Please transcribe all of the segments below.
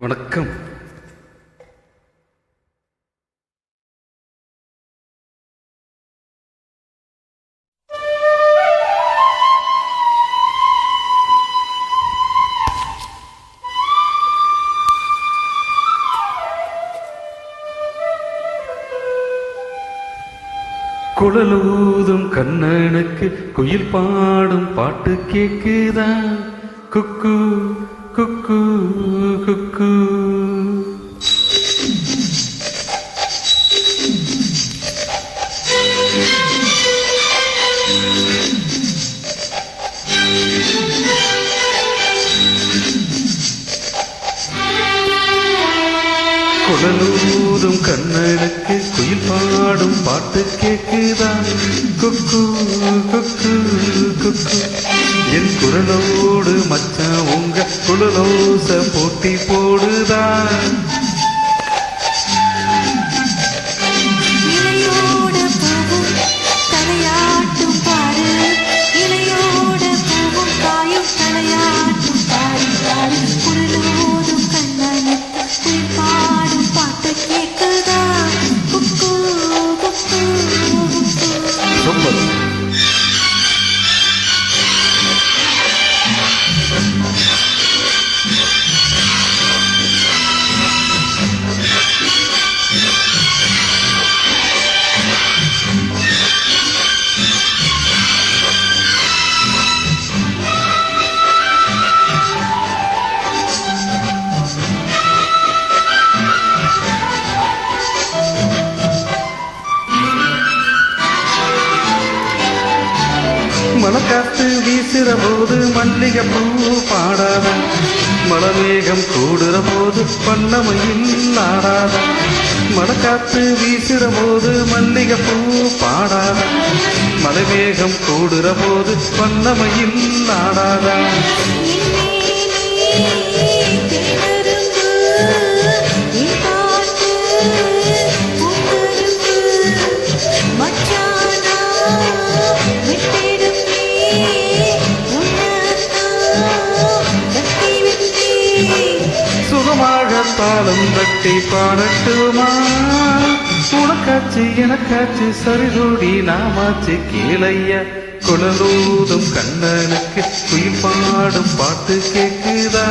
வணக்கம். குழலூதும் கண்ணனுக்கு குயில் பாடும் பாட்டு கேக்குதா? குக்கு குக்கு குக்கு. குழலூதும் கண்ணனுக்கு குயில் பாடும் பாட்டு கேக்குதா? குக்கு குக்கு குக்கு. என் குரலோடு மச்சான் உங்க குழலோச போட்டி போடுதா? மலக்காத்து வீசுற போது மல்லிகை பூ பாடாத, மலமேகம் கூடுற போது பண்ணமையில் ஆடாத. மலக்காத்து வீசுற போது மல்லிகை பூ பாடாத, மலமேகம் கூடுற போது பண்ணமையில் ஆடாத. தாளம் தட்டி பாடட்டுமா? உனக்காச்சு எனக்காச்சு சரிதோடி நாமாச்சு கேளையா. குழலூதும் கண்ணனுக்கு குயில் பாடும் பாட்டு கேக்குதா?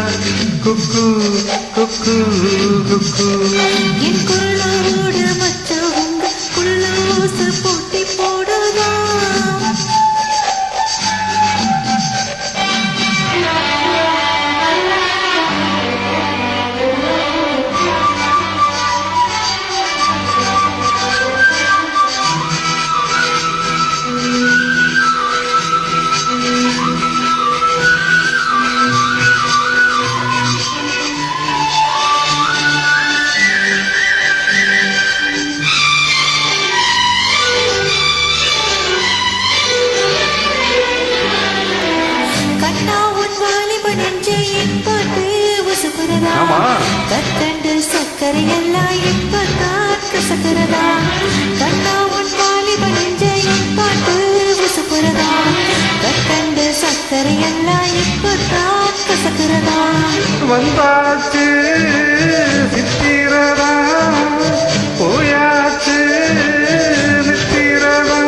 குக்கு குக்கு குக்கு. என் குரலோடு மச்சவங்க குழலோச போட்டி போடுதா? கற்கண்டு சக்கரை எல்லாம் இப்பதான் கசக்கிறதா? கண்ணா உன் வாலிப நெஞ்சை என் பாட்டு உசுப்புறதா? கற்கண்டு சக்கரை எல்லாம் இப்பதான் கசக்கிறதா? வந்தாச்சு சித்திரதா, போயாச்சு நித்திரதா.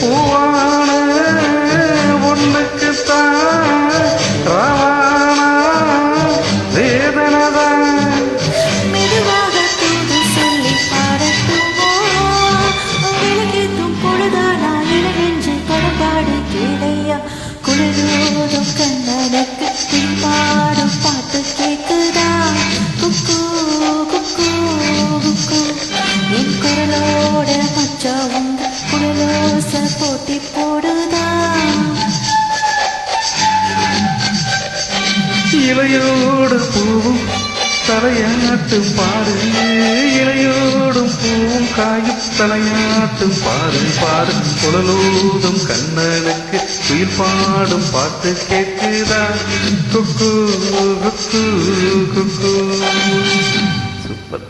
பூவான ஒண்ணுக்குத்தான் மெதுவாக தூது சொல்லி பாடட்டுமோ? விளக்கேற்றும் பொழுதானா இளநெஞ்சு படப்பாடு கேளையா. குழலூதும் கண்ணனுக்கு பின்பாடும் பாட்டு கேக்குதா? குக்கு குக்கு குக்கு. என் குரலோட மச்சவங்க குழலோச போட்டி போடுதா? இலையோடு பூவும் தலையாட்டும் பாரு, இலையோடும் பூவும் காயும் தலையாட்டும் பாரு பாரு. குழலூதும் கண்ணனுக்கு குயில் பாடும் பாட்டு கேக்குதா? குக்கு குக்கு குக்கு. சூப்பர்.